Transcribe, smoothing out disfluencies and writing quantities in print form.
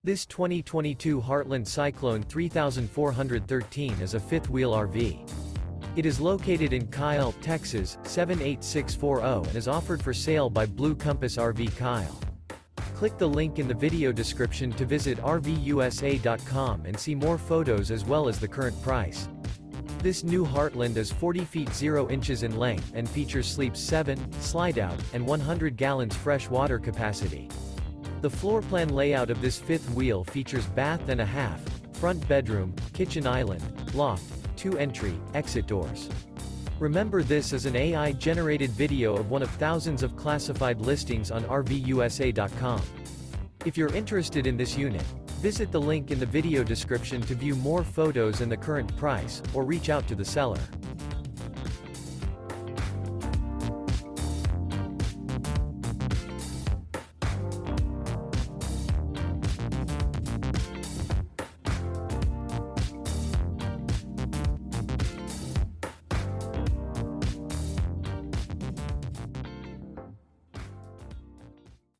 This 2022 Heartland Cyclone 3413 is a fifth-wheel RV. It is located in Kyle, Texas, 78640 and is offered for sale by Blue Compass RV Kyle. Click the link in the video description to visit RVUSA.com and see more photos as well as the current price. This new Heartland is 40 feet 0 inches in length and features sleep 7, slide-out, and 100 gallons fresh water capacity. The floor plan layout of this fifth wheel features bath and a half, front bedroom, kitchen island, loft, 2 entry, exit doors. Remember, this is an AI-generated video of one of thousands of classified listings on RVUSA.com. If you're interested in this unit, visit the link in the video description to view more photos and the current price, or reach out to the seller.